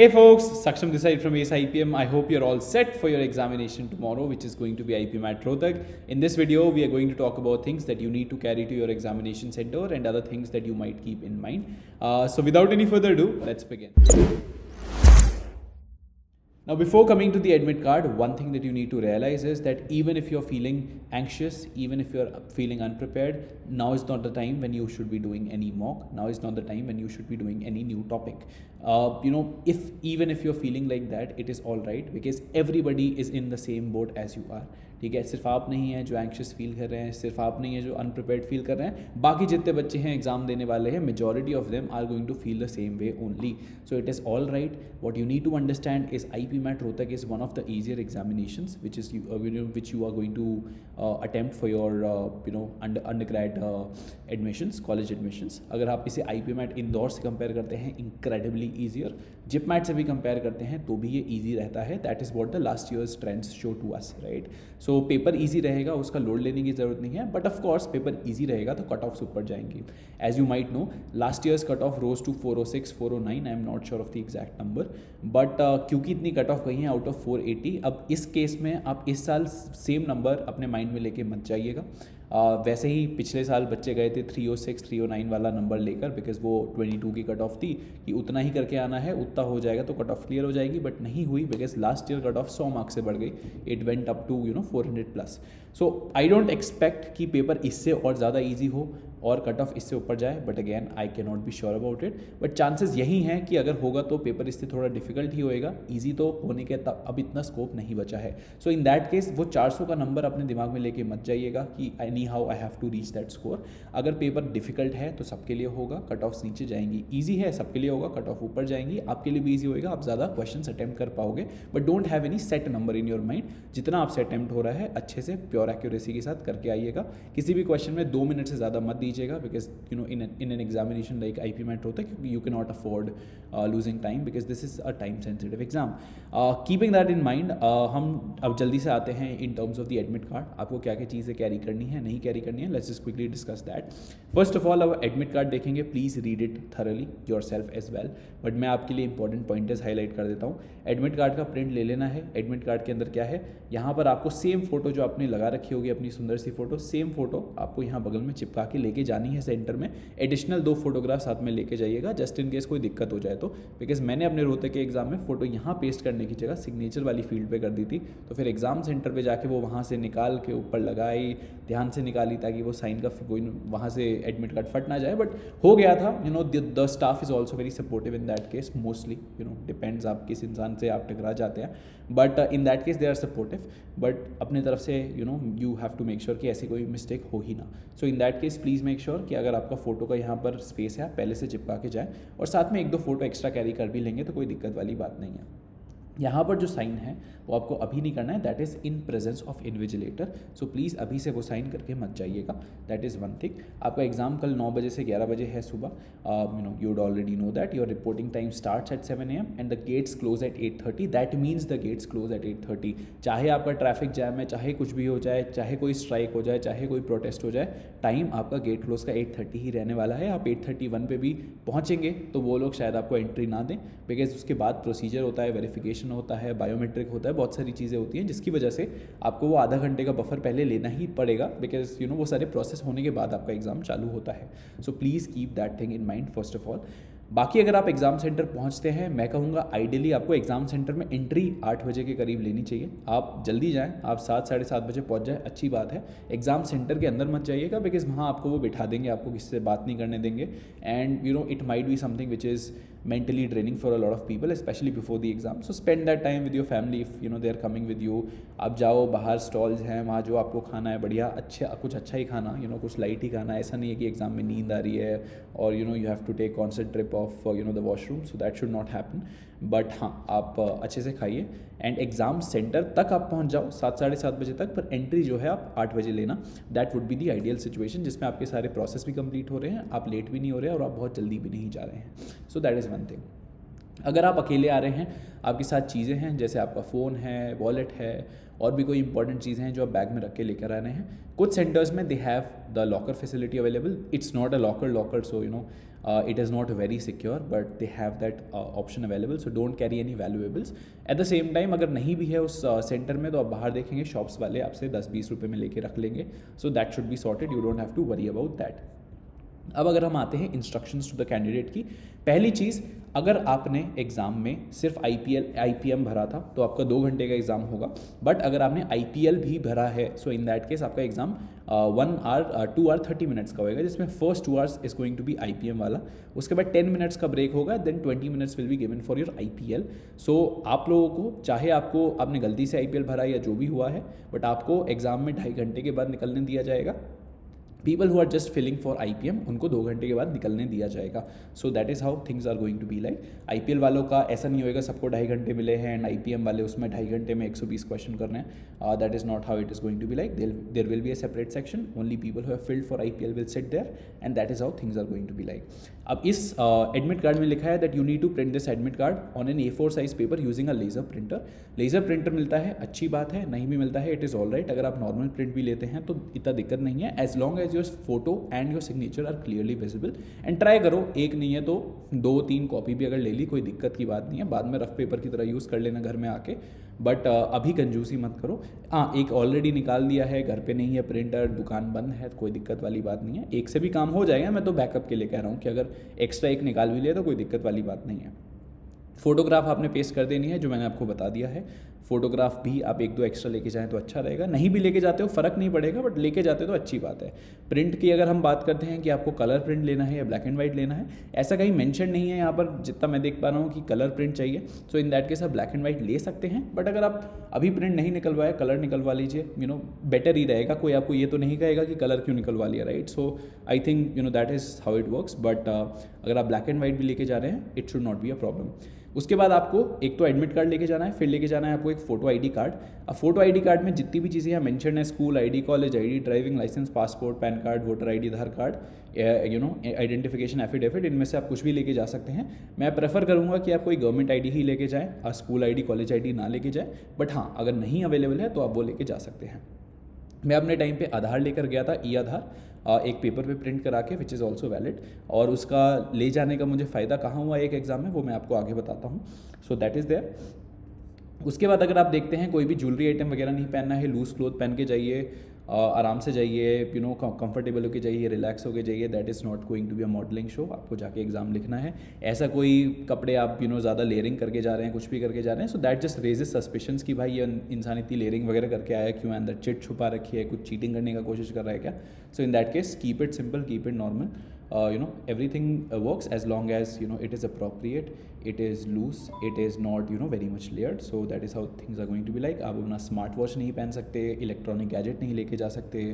Hey folks, Saksham this side from Ace IPM. I hope you're all set for your examination tomorrow, which is going to be IPM at Rohtak. In this video, we are going to talk about things that you need to carry to your examination center and other things that you might keep in mind. So without any further ado, let's begin. Now, before coming to the admit card, one thing that you need to realize is that even if you're feeling anxious, even if you're feeling unprepared, now is not the time when you should be doing any mock. Now is not the time when you should be doing any new topic. Even if you're feeling like that, it is all right because everybody is in the same boat as you are. ठीक है, सिर्फ आप नहीं हैं जो anxious feel कर रहे हैं, सिर्फ आप नहीं हैं जो अनप्रिपेयर्ड फील कर रहे हैं, बाकी जितने बच्चे हैं एग्जाम देने वाले हैं, majority of them are going to feel the same way only. So it is all right. What you need to understand is IPM at Rohtak is one of the easier examinations which you are going to attempt for your undergrad admissions, college admissions. अगर आप इसे IPM at Indore से compare करते हैं, incredibly easier. JIPMAT से भी compare करते हैं तो भी ये ईजी रहता है. That is what the last years trends show to us, right. So paper easy रहेगा, उसका लोड लेने की ज़रूरत नहीं है, but of course paper easy रहेगा तो कट ऑफ्स ऊपर जाएंगी. As you might know, last years cut off rose to 406, 409. I am not sure of the exact number, but क्योंकि इतनी कट ऑफ गई हैं आउट ऑफ 480, अब इस केस में आप इस साल सेम नंबर अपने माइंड में लेके मत जाइएगा. वैसे ही पिछले साल बच्चे गए थे 306, 309 वाला नंबर लेकर, बिकॉज वो 22 की कट ऑफ थी कि उतना ही करके आना है, उतना हो जाएगा तो कट ऑफ क्लियर हो जाएगी, बट नहीं हुई because last year cut off 100 marks से बढ़ गई. It went up to 400 plus. So I don't expect कि पेपर इससे और ज़्यादा ईजी हो और कट ऑफ इससे ऊपर जाए, but again I can not be sure about it. But chances यही हैं कि अगर होगा तो पेपर इससे थोड़ा डिफिकल्ट ही होएगा. ईजी तो होने के अब इतना स्कोप नहीं बचा है. सो इन दैट केस वो 400 का नंबर अपने दिमाग में लेके मत जाइएगा कि anyhow I have to reach that score. अगर पेपर डिफिकल्ट है तो सबके लिए होगा, कट ऑफ नीचे जाएंगी. ईजी है सबके लिए होगा, कट ऑफ ऊपर जाएंगी. आपके लिए भी ईजी होएगा, आप ज़्यादा क्वेश्चन अटैम्प्ट कर पाओगे, but don't have any set number in your mind. जितना आपसे अटैम्प्ट हो रहा है अच्छे से प्योर एक्यूरेसी के साथ करके आइएगा. किसी भी क्वेश्चन में 2 मिनट से ज़्यादा मत दीजिएगा, because in an examination like IPM at Rohtak, you cannot afford losing time because this is a time sensitive exam. Keeping that in mind, हम अब जल्दी से आते हैं in terms of the admit card. आपको क्या क्या चीज़ें कैरी करनी है, नहीं कैरी करनी है. Let's just quickly discuss that. First of all, अब admit card देखेंगे, please read it thoroughly yourself as well. But मैं आपके लिए इंपॉर्टेंट पॉइंटर्स हाईलाइट कर देता हूँ. एडमिट कार्ड का प्रिंट ले लेना है. एडमिट कार्ड के अंदर क्या है, यहाँ पर आपको सेम फोटो जो आपने लगा रखी होगी अपनी सुंदर सी फोटो, सेम फोटो आपको यहाँ बगल में चिपका के लेके जानी है सेंटर में. एडिशनल 2 फोटोग्राफ साथ में लेके जाइएगा जस्ट इन केस कोई दिक्कत हो जाए तो, बिकॉज मैंने अपने रोहतक के एग्जाम में फोटो यहाँ पेस्ट करने की जगह सिग्नेचर वाली फील्ड पे कर दी थी, तो फिर एग्जाम सेंटर पे जाके वो वहाँ से निकाल के ऊपर लगाई, ध्यान से निकाली ताकि वो साइन का कोई वहाँ से एडमिट कार्ड फट ना जाए. बट हो गया था. The staff is also very supportive in that case. Mostly depends आप किस इंसान से आप टकरा जाते हैं, but in that case they are supportive. But अपने तरफ से you have to make sure कि ऐसी कोई मिस्टेक हो ही ना. So in that case please make sure कि अगर आपका फोटो का यहाँ पर स्पेस है आप पहले से चिपका के जाएँ, और साथ में 1-2 फोटो एक्स्ट्रा कैरी कर भी लेंगे तो कोई दिक्कत वाली बात नहीं है. यहाँ पर जो साइन है वो आपको अभी नहीं करना है, that is in presence of invigilator. So please अभी से वो साइन करके मत जाइएगा. That is one thing. आपका एग्जाम कल 9 बजे से 11 बजे है सुबह. You would already know that your reporting time starts at 7 AM and the gates close eight 8:30. That means the gates close eight 8:30. चाहे आपका ट्रैफिक जैम है, चाहे कुछ भी हो जाए, चाहे कोई स्ट्राइक हो जाए, चाहे कोई प्रोटेस्ट हो जाए, टाइम आपका गेट क्लोज का 8:30 ही रहने वाला है. आप 8:31 पे भी पहुँचेंगे तो वो लोग शायद आपको एंट्री ना दें, बिकॉज उसके बाद प्रोसीजर होता है, वेरिफिकेशन होता है, बायोमेट्रिक होता है, बहुत सारी चीज़ें होती हैं जिसकी वजह से आपको वो आधा घंटे का बफर पहले लेना ही पड़ेगा, बिकॉज वो सारे प्रोसेस होने के बाद आपका एग्जाम चालू होता है. So please keep that thing in mind first of all. बाकी अगर आप एग्जाम सेंटर पहुंचते हैं, मैं कहूँगा आइडियली आपको एग्जाम सेंटर में एंट्री 8 बजे के करीब लेनी चाहिए. आप जल्दी जाएं, आप 7, 7:30 बजे पहुंच जाए, अच्छी बात है. एग्जाम सेंटर के अंदर मत जाइएगा, बिकॉज वहाँ आपको वो बिठा देंगे, आपको किसी से बात नहीं करने देंगे, and it might be something which is mentally draining for a lot of people, especially before the exam. So spend that time with your family if they are coming with you. आप जाओ, बाहर stalls हैं, वहाँ जो आपको खाना है बढ़िया कुछ अच्छा ही खाना, कुछ लाइट ही खाना. ऐसा नहीं है कि एग्जाम में नींद आ रही है और you have to take concert trip of the washroom. So that should not happen. But हाँ, आप अच्छे से खाइए एंड एग्ज़ाम सेंटर तक आप पहुँच जाओ 7, 7:30 बजे तक, पर एंट्री जो है आप 8 बजे लेना. That would be the ideal situation जिसमें आपके सारे प्रोसेस भी कंप्लीट हो रहे हैं, आप लेट भी नहीं हो रहे हैं और आप बहुत जल्दी भी नहीं जा रहे हैं. So that is one thing. अगर आप अकेले आ रहे हैं, आपके साथ चीज़ें हैं जैसे आपका फ़ोन है, वॉलेट है, और भी कोई इंपॉर्टेंट चीज़ें हैं जो आप बैग में रख के लेकर आ रहे हैं. कुछ सेंटर्स में they have the locker facility available. It's not a locker, so It is not very secure, but they have that option available, so don't carry any valuables. At the same time, अगर नहीं भी है उस centre में, तो आप बाहर देखेंगे शॉप्स वाले आपसे 10-20 रुपये में लेके रख लेंगे. So that should be sorted, you don't have to worry about that. अब अगर हम आते हैं इंस्ट्रक्शंस टू द कैंडिडेट की, पहली चीज़, अगर आपने एग्ज़ाम में सिर्फ IPM भरा था तो आपका 2 घंटे का एग्ज़ाम होगा. बट अगर आपने IPL भी भरा है, सो इन दैट केस आपका एग्ज़ाम 1 आवर 2 आवर 30 मिनट्स का होगा, जिसमें first 2 hours is going to be IPM वाला. उसके बाद 10 मिनट्स का ब्रेक होगा, then 20 minutes will be given for your IPL. So आप लोगों को, चाहे आपने गलती से IPL भरा या जो भी हुआ है, बट आपको एग्ज़ाम में 2.5 घंटे के बाद निकलने दिया जाएगा. People who are just filling for IPM, उनको 2 घंटे के बाद निकलने दिया जाएगा. So that is how things are going to be like. IPL वालों का ऐसा नहीं होएगा सबको 2.5 घंटे मिले हैं एंड IPM वाले उसमें 2.5 घंटे में 120 क्वेश्चन करने हैं. That is not how it is going to be like. There will be a separate section, only people who have filled for IPL will sit there, and that is how things are going to be like. अब इस admit card में लिखा है that you need to print this admit card on an A4 size paper using a laser printer. Laser printer मिलता है, अच्छी बात है. नहीं भी मिलता है, इट इज़ ऑल राइट. अगर आप नॉर्मल प्रिंट भी लेते हैं तो इतना दिक्कत नहीं है, as long as your photo and your signature are clearly visible. And try करो, एक नहीं है तो 2-3 कॉपी भी अगर ले ली, कोई दिक्कत की बात नहीं है. बाद में रफ पेपर की तरह यूज़ कर लेना घर में आके, बट अभी कंजूसी मत करो. हाँ, एक ऑलरेडी निकाल दिया है, घर पे नहीं है प्रिंटर, दुकान बंद है, कोई दिक्कत वाली बात नहीं है. एक से भी काम हो जाएगा. मैं तो बैकअप के लिए कह रहा हूँ कि अगर एक्स्ट्रा एक निकाल भी लिया तो कोई दिक्कत वाली बात नहीं है. फोटोग्राफ आपने पेस्ट कर देनी है, जो मैंने आपको बता दिया है. फोटोग्राफ भी आप 1-2 एक्स्ट्रा लेके जाएं तो अच्छा रहेगा. नहीं भी लेके जाते हो फ़र्क नहीं पड़ेगा, बट लेके जाते तो अच्छी बात है. प्रिंट की अगर हम बात करते हैं कि आपको कलर प्रिंट लेना है या ब्लैक एंड वाइट लेना है, ऐसा कहीं मेंशन नहीं है यहाँ पर, जितना मैं देख पा रहा हूँ कि कलर प्रिंट चाहिए. सो इन दैट केस आप ब्लैक एंड वाइट ले सकते हैं. बट अगर आप अभी प्रिंट नहीं निकलवाया, कलर निकलवा लीजिए, बेटर ही रहेगा. कोई आपको ये तो नहीं कहेगा कि कलर क्यों निकलवा लिया, right. So I think that is how it works. But अगर आप ब्लैक एंड वाइट भी लेके जा रहे हैं, it should not be a problem. उसके बाद आपको एक तो एडमिट कार्ड लेके जाना है, फिर लेके जाना है आपको एक फ़ोटो ID कार्ड. अब फोटो ID कार्ड में जितनी भी चीज़ें यहाँ मेंशन है, school ID, college ID, driving licence, passport, PAN card, voter ID, Aadhaar card, identification affidavit, इनमें से आप कुछ भी लेके जा सकते हैं. मैं प्रेफर करूँगा कि आप कोई गवर्नमेंट ID ही लेके जाएँ, स्कूल ID, कॉलेज ID ना लेके जाए. बट हाँ, अगर नहीं अवेलेबल है तो आप वो लेके जा सकते हैं. मैं अपने टाइम पे आधार लेकर गया था, आधार, एक पेपर पे प्रिंट करा के, विच इज़ ऑल्सो वैलिड. और उसका ले जाने का मुझे फ़ायदा कहाँ हुआ एक एग्ज़ाम में, वो मैं आपको आगे बताता हूँ. So that is there. उसके बाद अगर आप देखते हैं, कोई भी ज्वेलरी आइटम वगैरह नहीं पहनना है, लूज़ क्लोथ पहन के जाइए, आराम से जाइए, कंफर्टेबल होके जाइए, रिलैक्स होके जाइए. That is not going to be a modelling show. आपको जाके एग्जाम लिखना है. ऐसा कोई कपड़े आप ज़्यादा लेयरिंग करके जा रहे हैं, कुछ भी करके जा रहे हैं, so that just raises suspicions कि भाई ये इंसान इतनी लेयरिंग वगैरह करके आया क्यों, अंदर चिट छुपा रखी है, कुछ चीटिंग करने का कोशिश कर रहा है क्या. So in that case keep it simple, keep it normal. Everything works as long as it is appropriate, it is loose, it is not very much layered. So that is how things are going to be like. आप अपना smart watch नहीं पहन सकते, electronic gadget नहीं लेके जा सकते,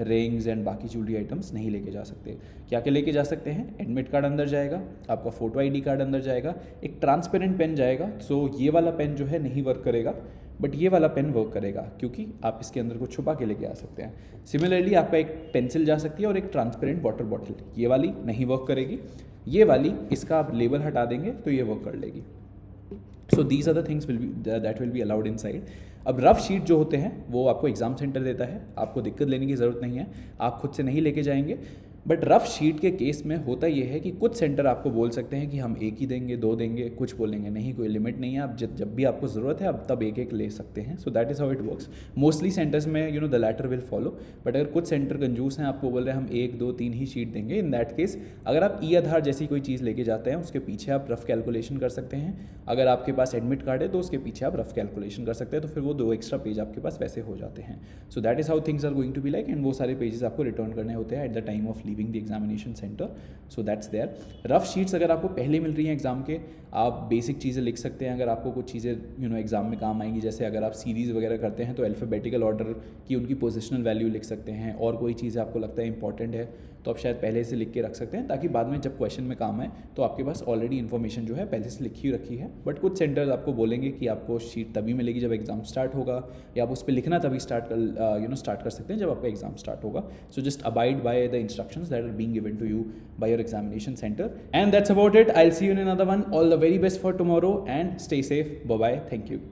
rings and बाकी ज्वेलरी आइटम्स नहीं लेके जा सकते. क्या क्या लेके जा सकते हैं? एडमिट कार्ड अंदर जाएगा, आपका फोटो ID कार्ड अंदर जाएगा, एक ट्रांसपेरेंट पेन जाएगा. सो ये वाला पेन जो है नहीं वर्क करेगा, बट ये वाला पेन वर्क करेगा, क्योंकि आप इसके अंदर को छुपा के लेके आ सकते हैं. सिमिलरली आपका एक पेंसिल जा सकती है और एक ट्रांसपेरेंट वाटर बॉटल. ये वाली नहीं वर्क करेगी, ये वाली इसका आप लेबल हटा देंगे तो ये वर्क कर लेगी. So these are the things that will be allowed inside. अब रफ शीट जो होते हैं वो आपको एग्जाम सेंटर देता है, आपको दिक्कत लेने की ज़रूरत नहीं है, आप खुद से नहीं लेके जाएंगे. बट रफ शीट के केस में होता ये है कि कुछ सेंटर आपको बोल सकते हैं कि हम एक ही देंगे, 2 देंगे, कुछ बोलेंगे नहीं, कोई लिमिट नहीं है, आप जब भी आपको ज़रूरत है आप तब एक ले सकते हैं. So that is how it works. Mostly centres में the latter will follow. But अगर कुछ सेंटर कंजूस हैं, आपको बोल रहे हैं हम 1, 2, 3 ही शीट देंगे, इन दैट केस अगर आप आधार जैसी कोई चीज़ लेके जाते हैं, उसके पीछे आप रफ कैलकुलेशन कर सकते हैं. अगर आपके पास एडमिट कार्ड है तो उसके पीछे आप रफ कैलकुलेशन कर सकते हैं, तो फिर वो 2 एक्स्ट्रा पेज आपके पास वैसे हो जाते हैं. So that is how things are going to be like. And वो सारे पेजेस आपको रिटर्न करने होते हैं at the time of leaving the examination centre. So that's there. Rough sheets अगर आपको पहले मिल रही हैं एग्जाम के, आप बेसिक चीज़ें लिख सकते हैं. अगर आपको कुछ चीज़ें एग्जाम में काम आएंगी, जैसे अगर आप सीरीज़ वगैरह करते हैं तो अल्फ़ाबेटिकल ऑर्डर की उनकी पोजिशनल वैल्यू लिख सकते हैं. और कोई चीज़ आपको लगता है इंपॉर्टेंट है तो आप शायद पहले से लिख के रख सकते हैं, ताकि बाद में जब क्वेश्चन में काम आए तो आपके पास ऑलरेडी इन्फॉर्मेशन जो है पहले से लिखी रखी है. बट कुछ सेंटर्स आपको बोलेंगे कि आपको शीट तभी मिलेगी जब एग्जाम स्टार्ट होगा, या आप उस पर लिखना तभी स्टार्ट कर सकते हैं जब आपका एग्जाम स्टार्ट होगा. So just abide by the instructions that are being given to you by your examination center. And that's about it. I'll see you in another one. All the very best for tomorrow and stay safe. Bye bye. Thank you.